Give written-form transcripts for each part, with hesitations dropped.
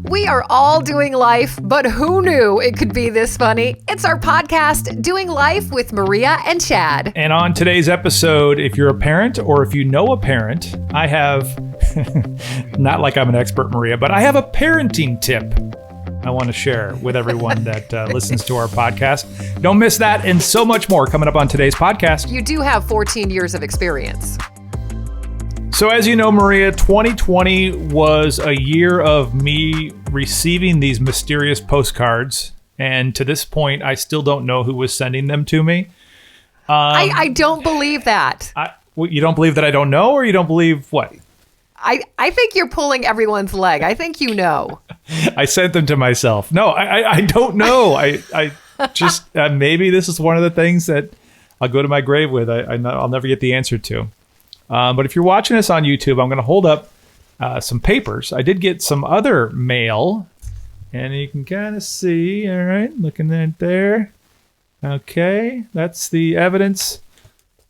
We are all doing life, but who knew it could be this funny? It's our podcast, Doing Life with Maria and Chad. And on today's episode, if you're a parent or if you know a parent, I have, not like I'm an expert, Maria, but I have a parenting tip I want to share with everyone that listens to our podcast. Don't miss that and so much more coming up on today's podcast. You do have 14 years of experience. So as you know, Maria, 2020 was a year of me receiving these mysterious postcards. And to this point, I still don't know who was sending them to me. I don't believe that. You don't believe that I don't know, or you don't believe what? I think you're pulling everyone's leg. I think you know. I sent them to myself. No, I don't know. I just, maybe this is one of the things that I'll go to my grave with. I'll never get the answer to. But if you're watching us on YouTube, I'm going to hold up some papers. I did get some other mail, and you can kind of see, all right, looking at there. Okay, that's the evidence.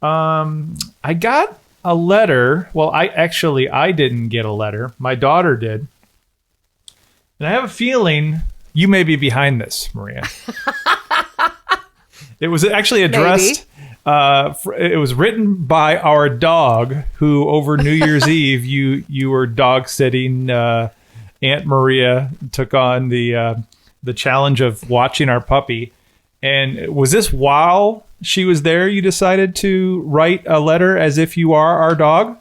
I got a letter. Well, I didn't get a letter. My daughter did. And I have a feeling you may be behind this, Maria. It was actually addressed... it was written by our dog, who over New Year's Eve, you were dog sitting. Aunt Maria took on the challenge of watching our puppy. And was this while she was there, you decided to write a letter as if you are our dog?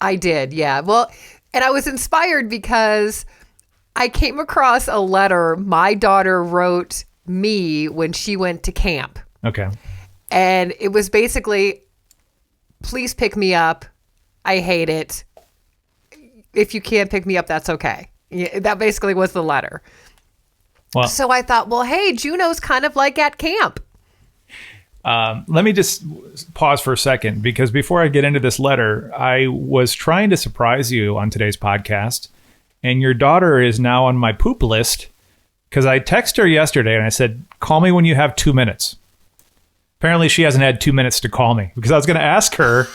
I did, yeah. Well, and I was inspired because I came across a letter my daughter wrote me when she went to camp. Okay. And it was basically, please pick me up. I hate it. If you can't pick me up, that's okay. That basically was the letter. Well, so I thought, well, hey, Juno's kind of like at camp. Let me just pause for a second, because before I get into this letter, I was trying to surprise you on today's podcast. And your daughter is now on my poop list, because I texted her yesterday and I said, call me when you have 2 minutes. Apparently, she hasn't had 2 minutes to call me, because I was going to ask her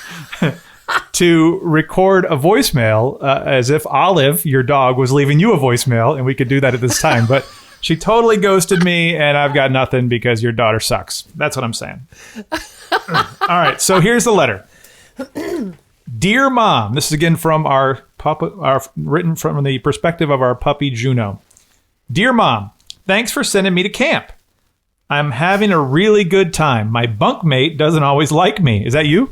to record a voicemail as if Olive, your dog, was leaving you a voicemail, and we could do that at this time. But she totally ghosted me, and I've got nothing because your daughter sucks. That's what I'm saying. All right, so here's the letter. Dear Mom, this is again from written from the perspective of our puppy Juno. Dear Mom, thanks for sending me to camp. I'm having a really good time. My bunkmate doesn't always like me. Is that you?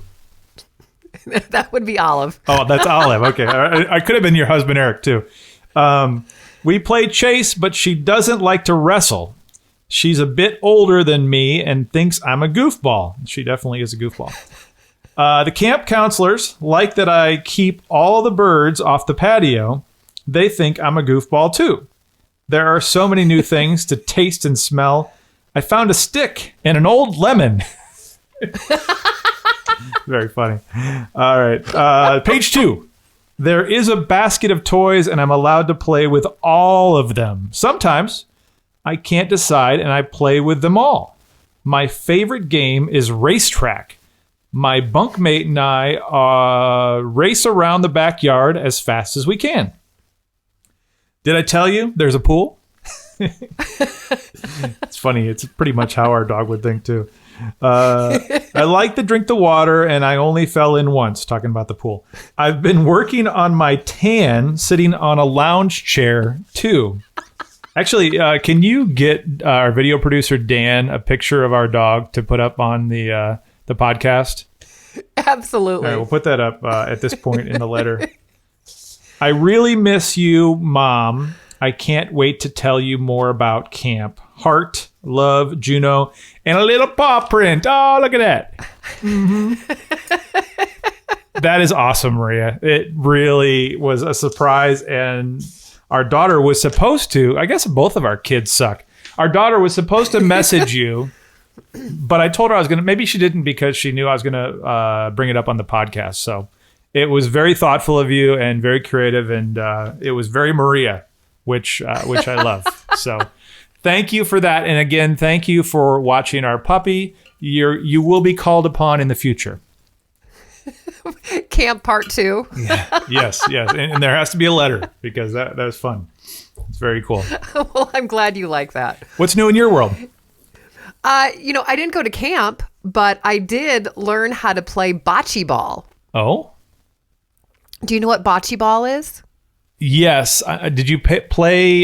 That would be Olive. Oh, that's Olive. Okay. I could have been your husband, Eric, too. We play chase, but she doesn't like to wrestle. She's a bit older than me and thinks I'm a goofball. She definitely is a goofball. The camp counselors like that I keep all the birds off the patio. They think I'm a goofball, too. There are so many new things to taste and smell. I found a stick and an old lemon. Very funny. All right. Page 2. There is a basket of toys, and I'm allowed to play with all of them. Sometimes I can't decide, and I play with them all. My favorite game is Racetrack. My bunkmate and I race around the backyard as fast as we can. Did I tell you there's a pool? It's funny. It's pretty much how our dog would think, too. I like to drink the water, and I only fell in once, talking about the pool. I've been working on my tan, sitting on a lounge chair, too. Actually, can you get our video producer, Dan, a picture of our dog to put up on the podcast? Absolutely. All right, we'll put that up at this point in the letter. I really miss you, Mom. I can't wait to tell you more about camp. Heart, love, Juno, and a little paw print. Oh, look at that. Mm-hmm. That is awesome, Maria. It really was a surprise. And our daughter was supposed to, I guess both of our kids suck. Our daughter was supposed to message you, but I told her I was going to, maybe she didn't because she knew I was going to bring it up on the podcast. So it was very thoughtful of you and very creative. And it was very Maria, which I love. So thank you for that. And again, thank you for watching our puppy. You will be called upon in the future. Camp part 2. Yeah. Yes. And there has to be a letter because that was fun. It's very cool. Well, I'm glad you like that. What's new in your world? I didn't go to camp, but I did learn how to play bocce ball. Oh? Do you know what bocce ball is? Yes. Did you play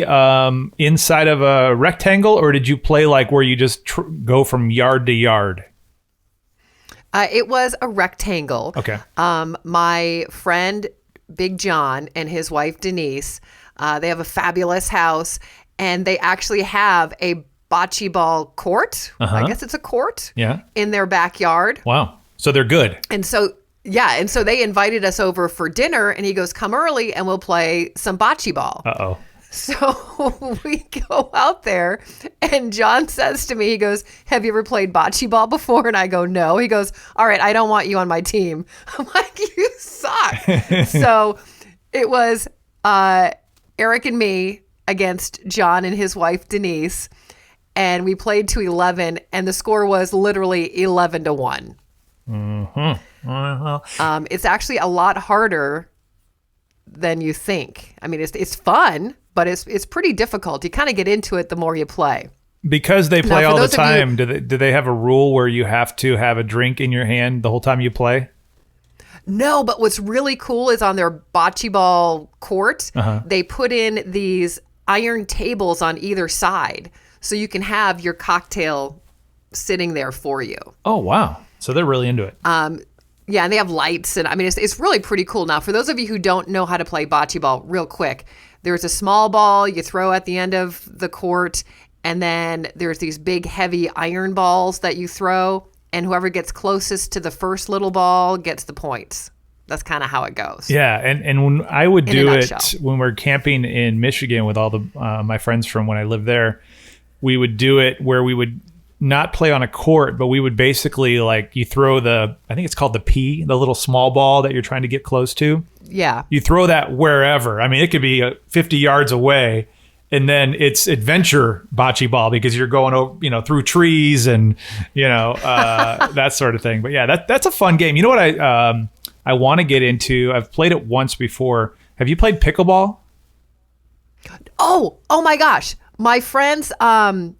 inside of a rectangle, or did you play like where you just go from yard to yard? It was a rectangle. Okay. My friend, Big John, and his wife, Denise, they have a fabulous house, and they actually have a bocce ball court. I guess it's a court. Yeah. In their backyard. Wow. So they're good. And so they invited us over for dinner, and he goes, come early and we'll play some bocce ball. Uh-oh. So we go out there, and John says to me, he goes, have you ever played bocce ball before? And I go, no. He goes, all right, I don't want you on my team. I'm like, you suck. So it was Eric and me against John and his wife, Denise, and we played to 11, and the score was literally 11-1. Mm-hmm. It's actually a lot harder than you think. I mean, it's fun, but it's pretty difficult. You kind of get into it the more you play. Because they play Now, all the time, do they have a rule where you have to have a drink in your hand the whole time you play? No, but what's really cool is on their bocce ball court, they put in these iron tables on either side, so you can have your cocktail sitting there for you. Oh, wow. So they're really into it. Yeah, and they have lights, and I mean, it's really pretty cool. Now, for those of you who don't know how to play bocce ball, real quick, there's a small ball you throw at the end of the court, and then there's these big, heavy iron balls that you throw, and whoever gets closest to the first little ball gets the points. That's kind of how it goes. Yeah, and when I would do it nutshell. when we're camping in Michigan with all the my friends from when I lived there, we would do it where we would not play on a court, but we would basically, like, you throw I think it's called the P, the little small ball that you're trying to get close to. Yeah. You throw that wherever. I mean, it could be 50 yards away, and then it's adventure bocce ball because you're going over, through trees and, that sort of thing. But yeah, that's a fun game. You know what I want to get into? I've played it once before. Have you played pickleball? Oh my gosh. My friends, I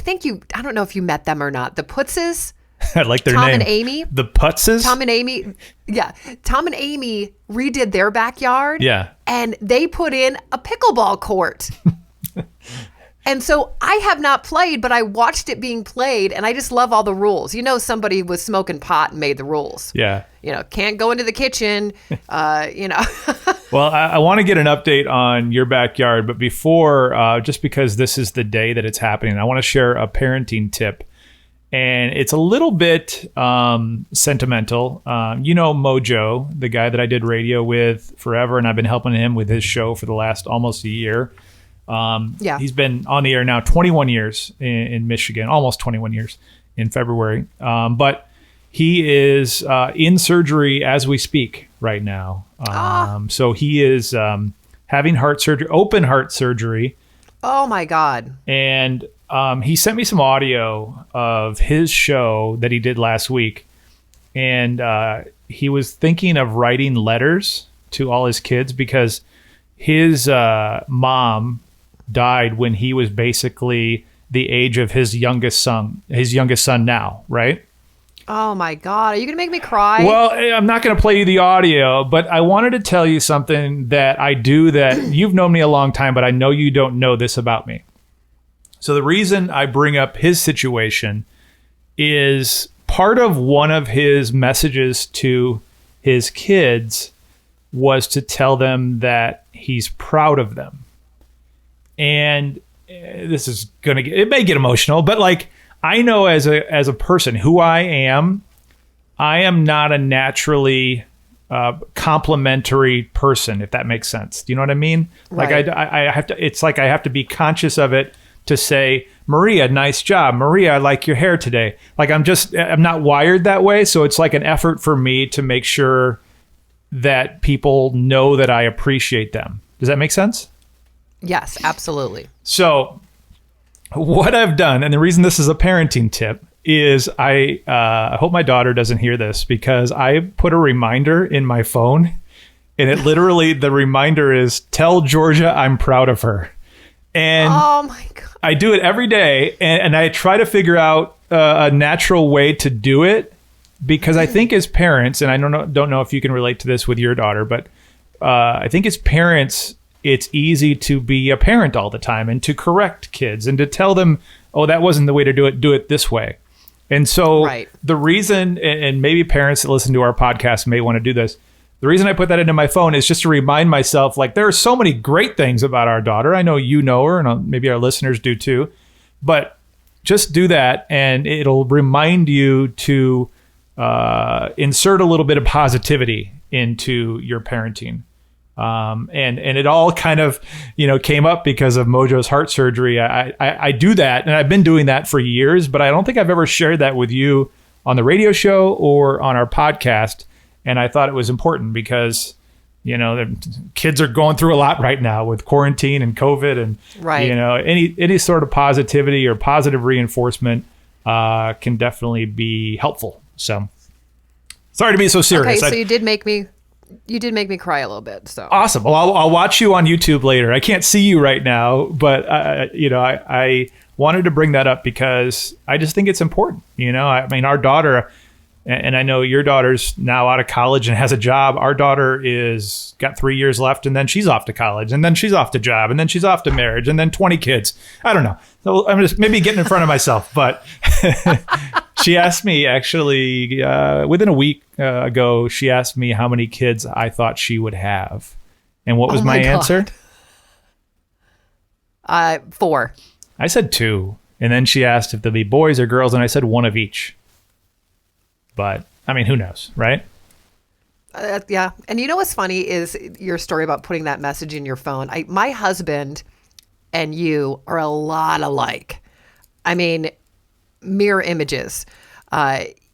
don't know if you met them or not. The Putzes. I like their Tom name. and Amy. The Putzes? Tom and Amy. Yeah. Tom and Amy redid their backyard. Yeah. And they put in a pickleball court. And so I have not played, but I watched it being played, and I just love all the rules. Somebody was smoking pot and made the rules. Yeah. Can't go into the kitchen, Well, I want to get an update on your backyard, but before, just because this is the day that it's happening, I want to share a parenting tip. And it's a little bit sentimental. Mojo, the guy that I did radio with forever, and I've been helping him with his show for the last almost a year. Yeah. He's been on the air now 21 years in Michigan, almost 21 years in February. But he is in surgery as we speak right now. So he is having heart surgery, open heart surgery. Oh, my God. And he sent me some audio of his show that he did last week. And he was thinking of writing letters to all his kids because his mom died when he was basically the age of his youngest son now, right? Oh my God. Are you going to make me cry? Well, I'm not going to play you the audio, but I wanted to tell you something that I do that you've known me a long time, but I know you don't know this about me. So the reason I bring up his situation is part of one of his messages to his kids was to tell them that he's proud of them. And this is it may get emotional, but like, I know as a person who I am not a naturally complimentary person, if that makes sense. Do you know what I mean? Right. Like I have to, it's like I have to be conscious of it to say, Maria, nice job. Maria, I like your hair today. Like I'm not wired that way. So it's like an effort for me to make sure that people know that I appreciate them. Does that make sense? Yes, absolutely. So what I've done, and the reason this is a parenting tip, is I hope my daughter doesn't hear this because I put a reminder in my phone, and it literally, the reminder is, tell Georgia I'm proud of her. And oh my God. I do it every day, and I try to figure out a natural way to do it, because I think as parents, and I don't know if you can relate to this with your daughter, but I think as parents, it's easy to be a parent all the time and to correct kids and to tell them, oh, that wasn't the way to do it this way. And so the reason, and maybe parents that listen to our podcast may want to do this, the reason I put that into my phone is just to remind myself, like, there are so many great things about our daughter. I know you know her, and maybe our listeners do too. But just do that, and it'll remind you to insert a little bit of positivity into your parenting. And it all kind of, came up because of Mojo's heart surgery. I do that, and I've been doing that for years, but I don't think I've ever shared that with you on the radio show or on our podcast. And I thought it was important because, the kids are going through a lot right now with quarantine and COVID, and any sort of positivity or positive reinforcement can definitely be helpful. So sorry to be so serious. Okay, so you did make me cry a little bit. So awesome. Well, I'll watch you on YouTube later. I can't see you right now, but I wanted to bring that up because I just think it's important. I mean, our daughter, and I know your daughter's now out of college and has a job. Our daughter is got 3 years left, and then she's off to college, and then she's off to job, and then she's off to marriage, and then 20 kids. I don't know. So I'm just maybe getting in front of myself, but she asked me actually within a week ago, she asked me how many kids I thought she would have. And what was my answer? 4. I said 2. And then she asked if there'd be boys or girls, and I said 1 of each. But, I mean, who knows, right? Yeah. And you know what's funny is your story about putting that message in your phone. My husband and you are a lot alike. I mean, mirror images.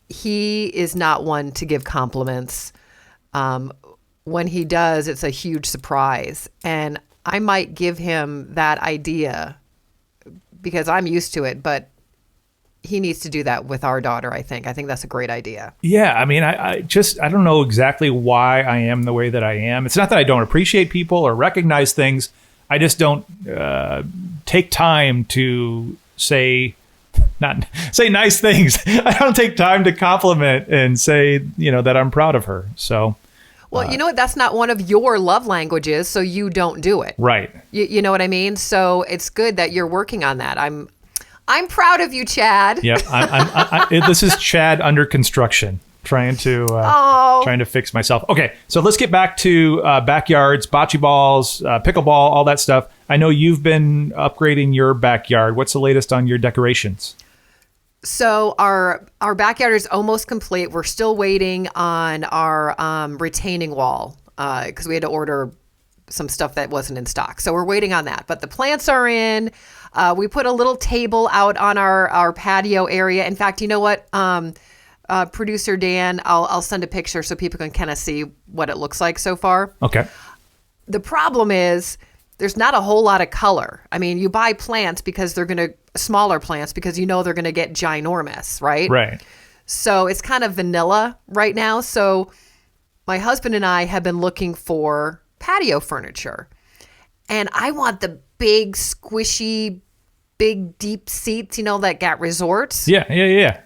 He is not one to give compliments. When he does, it's a huge surprise. And I might give him that idea because I'm used to it, but he needs to do that with our daughter, I think. I think that's a great idea. Yeah, I mean, I don't know exactly why I am the way that I am. It's not that I don't appreciate people or recognize things. I just don't take time to say nice things. I don't take time to compliment and say, that I'm proud of her. So, well, you know what? That's not one of your love languages, so you don't do it. Right. You know what I mean? So it's good that you're working on that. I'm proud of you, Chad. Yep. This is Chad under construction, trying to fix myself. Okay, so let's get back to backyards, bocce balls, pickleball, all that stuff. I know you've been upgrading your backyard. What's the latest on your decorations? So our backyard is almost complete. We're still waiting on our retaining wall because we had to order some stuff that wasn't in stock. So we're waiting on that. But the plants are in. We put a little table out on our patio area. In fact, you know what? Producer Dan, I'll send a picture so people can kind of see what it looks like so far. Okay. The problem is there's not a whole lot of color. I mean, you buy plants because smaller plants because they're going to get ginormous, right? Right. So it's kind of vanilla right now. So my husband and I have been looking for patio furniture. And I want the big, squishy, big, deep seats, that got resorts. Yeah.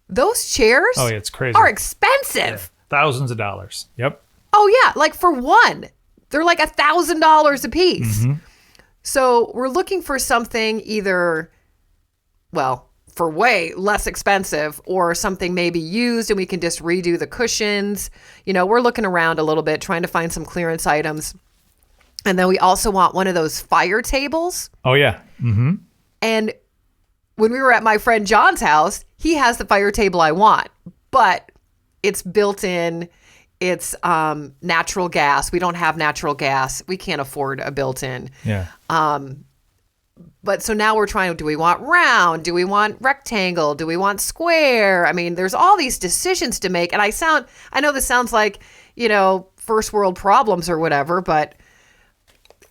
Those chairs it's crazy. Are expensive. Yeah. Thousands of dollars. Yep. Oh, yeah. Like for one, they're like $1,000 a piece. Mm-hmm. So we're looking for something either, for way less expensive or something maybe used and we can just redo the cushions. We're looking around a little bit, trying to find some clearance items. And then we also want one of those fire tables. Oh, yeah. Mm-hmm. And when we were at my friend John's house, he has the fire table I want, but it's built in. It's natural gas. We don't have natural gas. We can't afford a built-in. Yeah. But so now we're trying, do we want round? Do we want rectangle? Do we want square? I mean, there's all these decisions to make. And I know this sounds like, first world problems or whatever, but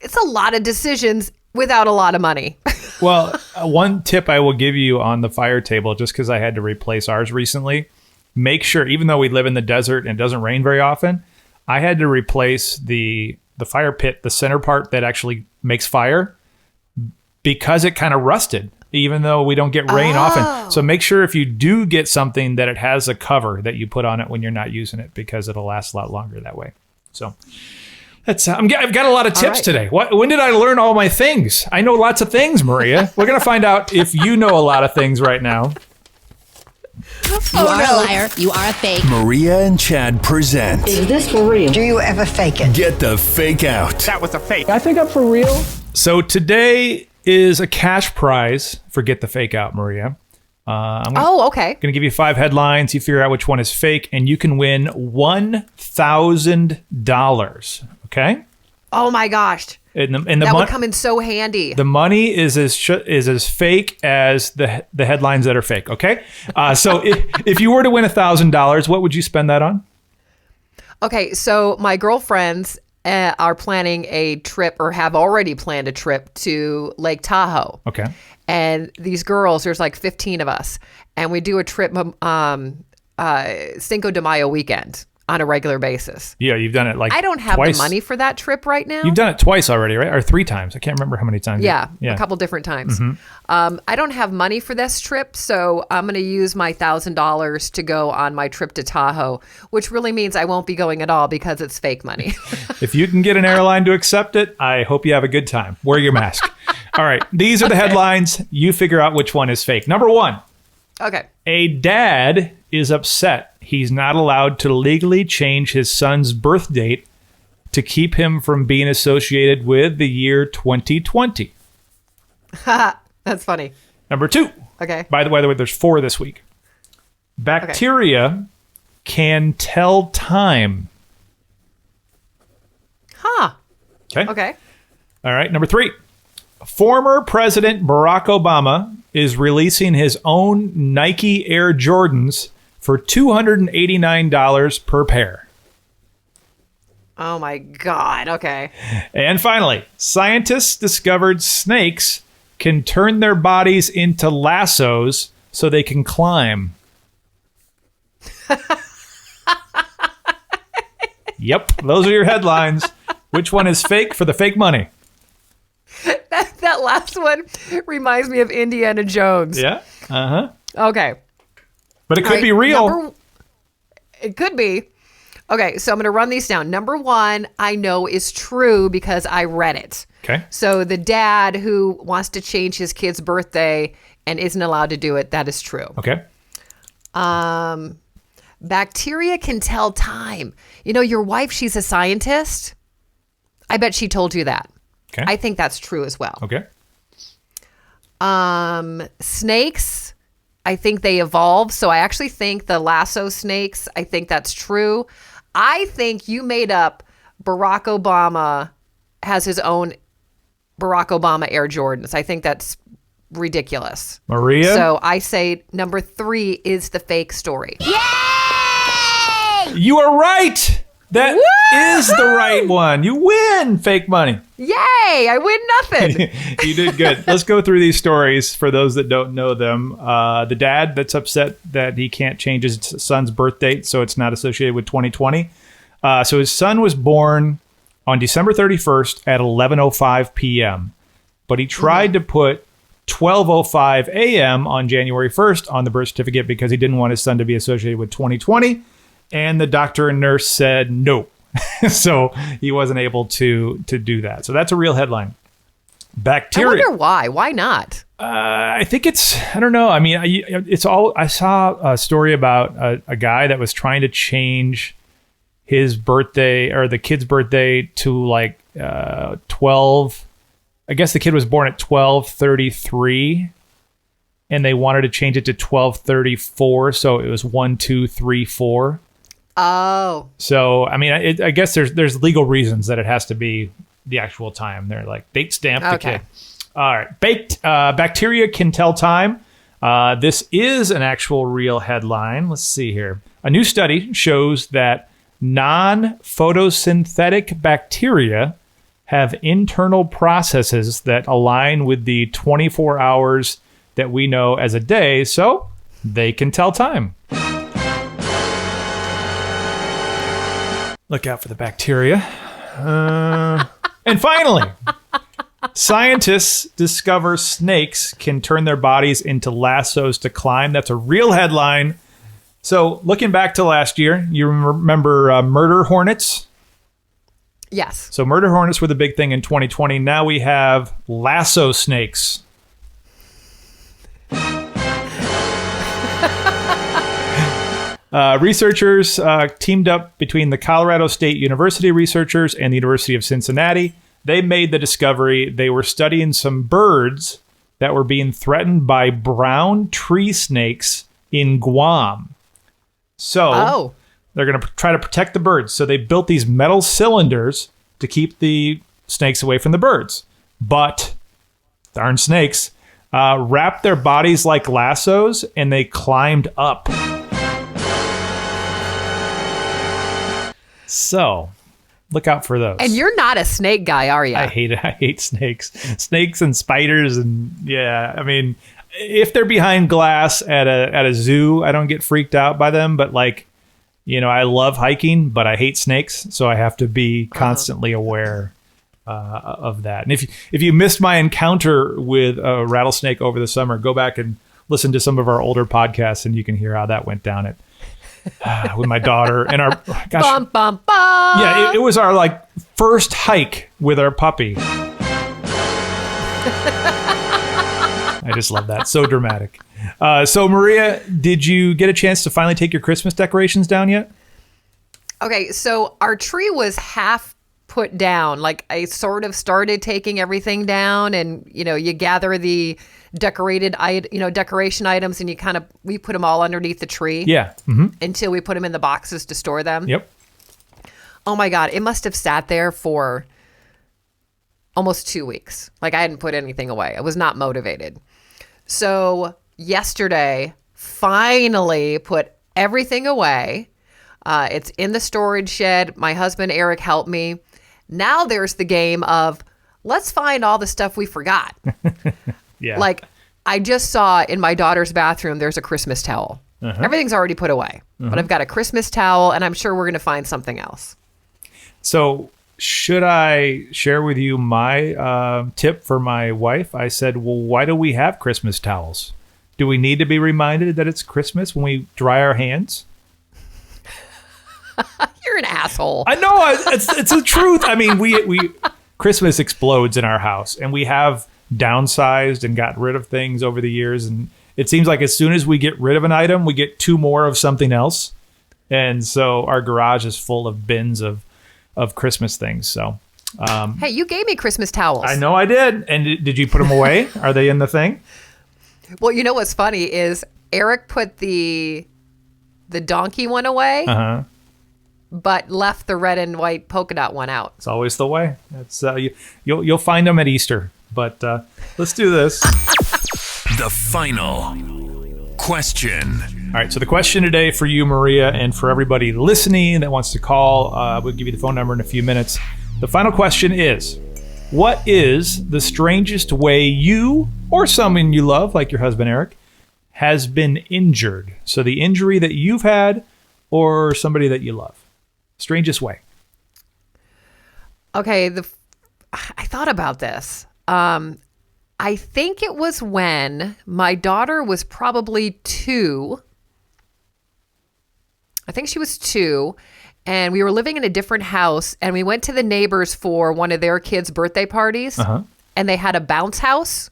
it's a lot of decisions without a lot of money. Well, one tip I will give you on the fire table, just because I had to replace ours recently, make sure, even though we live in the desert and it doesn't rain very often, I had to replace the fire pit, the center part that actually makes fire. because it kind of rusted, even though we don't get rain often. So make sure if you do get something that it has a cover that you put on it when you're not using it, because it'll last a lot longer that way. So that's I've got a lot of tips today. When did I learn all my things? I know lots of things, Maria. We're going to find out if you know a lot of things right now. You are a liar. You are a fake. Maria and Chad present. Is this for real? Do you ever fake it? Get the Fake Out. That was a fake. I think I'm for real. So today is a cash prize for Get the Fake Out, Maria. Okay. Going to give you 5 headlines. You figure out which one is fake, and you can win $1,000. Okay? Oh my gosh. And the That would come in so handy. The money is as fake as the headlines that are fake. Okay? So if you were to win $1,000, what would you spend that on? Okay, so my girlfriends are planning a trip, or have already planned a trip to Lake Tahoe. Okay. And these girls, there's like 15 of us, and we do a trip Cinco de Mayo weekend on a regular basis. Yeah, you've done it like I don't have twice. the money for that trip right now. You've done it twice already, right? Or 3 times. I can't remember how many times. Yeah, a couple different times. Mm-hmm. I don't have money for this trip, so I'm going to use my $1,000 to go on my trip to Tahoe, which really means I won't be going at all because it's fake money. If you can get an airline to accept it, I hope you have a good time. Wear your mask. All right, these are the headlines. You figure out which one is fake. Number 1. Okay. A dad is upset he's not allowed to legally change his son's birth date to keep him from being associated with the year 2020. That's funny. Number 2. Okay. By the way, there's 4 this week. Bacteria can tell time. Huh. Okay. Okay. All right. Number 3. Former President Barack Obama is releasing his own Nike Air Jordans for $289 per pair. Oh my God. Okay. And finally, scientists discovered snakes can turn their bodies into lassos so they can climb. Yep, those are your headlines. Which one is fake for the fake money? That last one reminds me of Indiana Jones. Yeah. Uh-huh. Okay. But it could be real. It could be. Okay, so I'm going to run these down. Number 1, I know is true because I read it. Okay. So the dad who wants to change his kid's birthday and isn't allowed to do it, that is true. Okay. Bacteria can tell time. You know, your wife, she's a scientist. I bet she told you that. Okay. I think that's true as well. Okay. Snakes, I think they evolve. So I actually think the lasso snakes, I think that's true. I think you made up Barack Obama has his own Barack Obama Air Jordans. I think that's ridiculous. Maria? So I say number 3 is the fake story. Yay! You are right. That is the right one. You win fake money. Yay! I win nothing. You did good. Let's go through these stories for those that don't know them. The dad that's upset that he can't change his son's birth date so it's not associated with 2020. So his son was born on December 31st at 11:05 p.m. But he tried to put 12:05 a.m. on January 1st on the birth certificate because he didn't want his son to be associated with 2020. And the doctor and nurse said no. So he wasn't able to do that. So that's a real headline. Bacteria. I wonder why. Why not? I think I don't know. I mean, I saw a story about a guy that was trying to change his birthday or the kid's birthday to like 12. I guess the kid was born at 12:33 and they wanted to change it to 12:34. So it was 1, 2, 3, 4. Oh. So, I mean, I guess there's legal reasons that it has to be the actual time. They're like date stamp the kid. All right. Bacteria can tell time. This is an actual real headline. Let's see here. A new study shows that non-photosynthetic bacteria have internal processes that align with the 24 hours that we know as a day, so they can tell time. Look out for the bacteria. And finally, Scientists discover snakes can turn their bodies into lassos to climb. That's a real headline. So looking back to last year, you remember murder hornets? Yes. So murder hornets were the big thing in 2020. Now we have lasso snakes. Researchers teamed up between the Colorado State University researchers and the University of Cincinnati. They made the discovery. They were studying some birds that were being threatened by brown tree snakes in Guam. So they're going to try to protect the birds. So they built these metal cylinders to keep the snakes away from the birds. But darn snakes wrapped their bodies like lassos and they climbed up. So, look out for those. And you're not a snake guy, are you? I hate it. I hate snakes. Snakes and spiders and yeah, I mean, if they're behind glass at a zoo, I don't get freaked out by them, but like, you know, I love hiking, but I hate snakes, so I have to be constantly aware of that. And if you missed my encounter with a rattlesnake over the summer, go back and listen to some of our older podcasts and you can hear how that went down with my daughter and our gosh, bum, bum, bum. yeah, it was our like first hike with our puppy. I just love that. So dramatic. So Maria, did you get a chance to finally take your Christmas decorations down yet? Okay, so our tree was half put down. Like I sort of started taking everything down, and you know, you gather the decoration items, and we put them all underneath the tree. Yeah. Until we put them in the boxes to store them. Yep. Oh my God, it must have sat there for almost 2 weeks. Like I hadn't put anything away. I was not motivated. So yesterday, finally put everything away. It's in the storage shed. My husband, Eric, helped me. Now there's the game of let's find all the stuff we forgot. Yeah. Like I just saw in my daughter's bathroom, there's a Christmas towel. Everything's already put away, but I've got a Christmas towel and I'm sure we're going to find something else. So should I share with you my tip for my wife? I said, well, why do we have Christmas towels? Do we need to be reminded that it's Christmas when we dry our hands? You're an asshole. I know. It's the truth. I mean, we Christmas explodes in our house, and we have downsized and got rid of things over the years. And it seems like as soon as we get rid of an item, we get two more of something else. And so our garage is full of bins of Christmas things. So, hey, you gave me Christmas towels. I know I did. And did you put them away? Are they in the thing? Well, you know what's funny is Eric put the donkey one away, but left the red and white polka dot one out. It's always the way. It's you'll find them at Easter. But let's do this. The final question. All right. So the question today for you, Maria, and for everybody listening that wants to call, we'll give you the phone number in a few minutes. The final question is, what is the strangest way you or someone you love, like your husband, Eric, has been injured? So the injury that you've had or somebody that you love. Strangest way. Okay. I thought about this. I think it was when my daughter was probably 2. I think she was 2, and we were living in a different house, and we went to the neighbors for one of their kids' birthday parties, and they had a bounce house,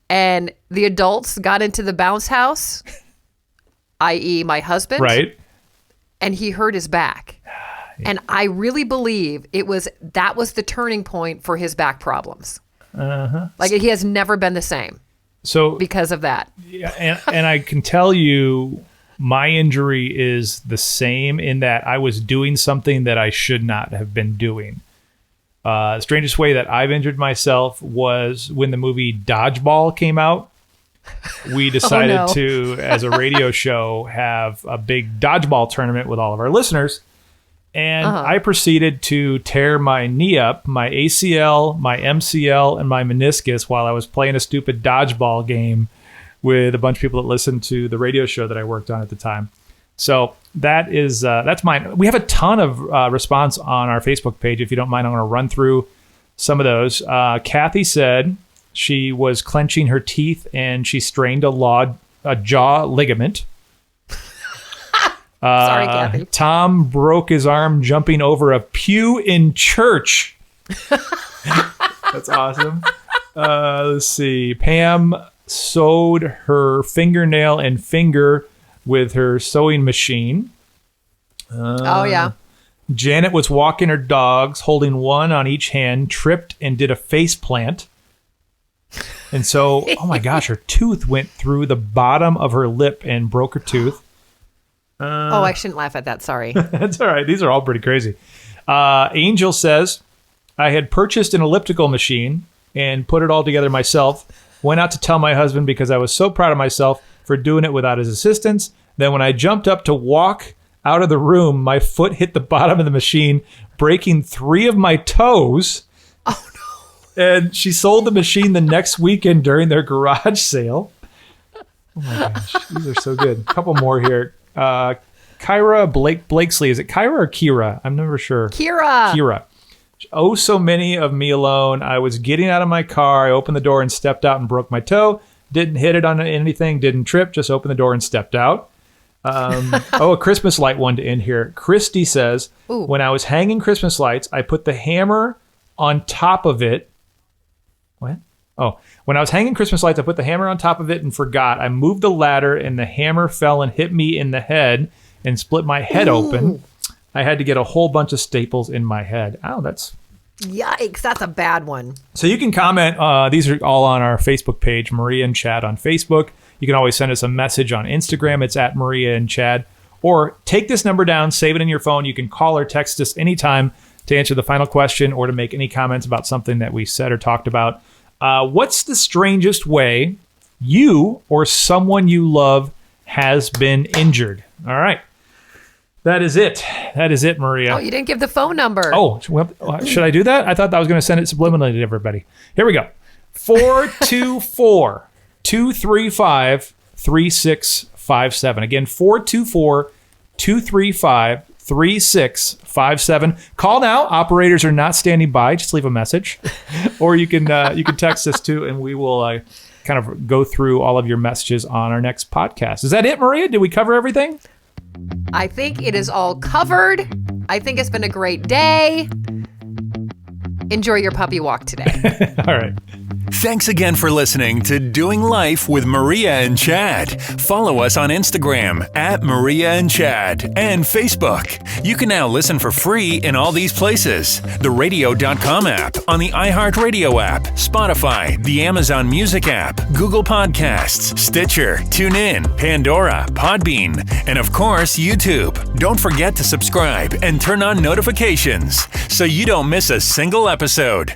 and the adults got into the bounce house, i.e. my husband, right? And he hurt his back. And I really believe that was the turning point for his back problems. Like he has never been the same. So because of that. Yeah, and I can tell you my injury is the same in that I was doing something that I should not have been doing. The strangest way that I've injured myself was when the movie Dodgeball came out. We decided to, as a radio show, have a big dodgeball tournament with all of our listeners. And I proceeded to tear my knee up, my ACL, my MCL, and my meniscus while I was playing a stupid dodgeball game with a bunch of people that listened to the radio show that I worked on at the time. So that's mine. We have a ton of response on our Facebook page. If you don't mind, I'm going to run through some of those. Kathy said she was clenching her teeth and she strained a jaw ligament. Sorry, Kathy. Tom broke his arm jumping over a pew in church. That's awesome. Let's see. Pam sewed her fingernail and finger with her sewing machine. Oh, yeah. Janet was walking her dogs, holding one on each hand, tripped and did a face plant. And so, oh my gosh, her tooth went through the bottom of her lip and broke her tooth. I shouldn't laugh at that. Sorry. That's all right. These are all pretty crazy. Angel says, I had purchased an elliptical machine and put it all together myself. Went out to tell my husband because I was so proud of myself for doing it without his assistance. Then when I jumped up to walk out of the room, my foot hit the bottom of the machine, breaking 3 of my toes. Oh, no. And she sold the machine the next weekend during their garage sale. Oh, my gosh. These are so good. A couple more here. Kyra Blakesley. Is it Kyra or Kira? I'm never sure. Kira. Oh, so many of me alone. I was getting out of my car. I opened the door and stepped out and broke my toe. Didn't hit it on anything. Didn't trip. Just opened the door and stepped out. A Christmas light one to end here. Christy says, Ooh. When I was hanging Christmas lights, I put the hammer on top of it. What? Oh, when I was hanging Christmas lights, I put the hammer on top of it and forgot. I moved the ladder and the hammer fell and hit me in the head and split my head open. I had to get a whole bunch of staples in my head. Oh, that's... Yikes, that's a bad one. So you can comment. These are all on our Facebook page, Maria and Chad on Facebook. You can always send us a message on Instagram. It's at Maria and Chad. Or take this number down, save it in your phone. You can call or text us anytime to answer the final question or to make any comments about something that we said or talked about. What's the strangest way you or someone you love has been injured? All right. That is it. That is it, Maria. Oh, you didn't give the phone number. Oh, well, should I do that? I thought I was going to send it subliminally to everybody. Here we go. 424-235-3657. Again, 424-235-3657. Call now. Operators are not standing by. Just leave a message. Or you can text us too, and we will kind of go through all of your messages on our next podcast. Is that it, Maria? Did we cover everything? I think it is all covered. I think it's been a great day. Enjoy your puppy walk today. All right. Thanks again for listening to Doing Life with Maria and Chad. Follow us on Instagram at Maria and Chad and Facebook. You can now listen for free in all these places. The radio.com app, on the iHeartRadio app, Spotify, the Amazon Music app, Google Podcasts, Stitcher, TuneIn, Pandora, Podbean, and of course, YouTube. Don't forget to subscribe and turn on notifications so you don't miss a single episode.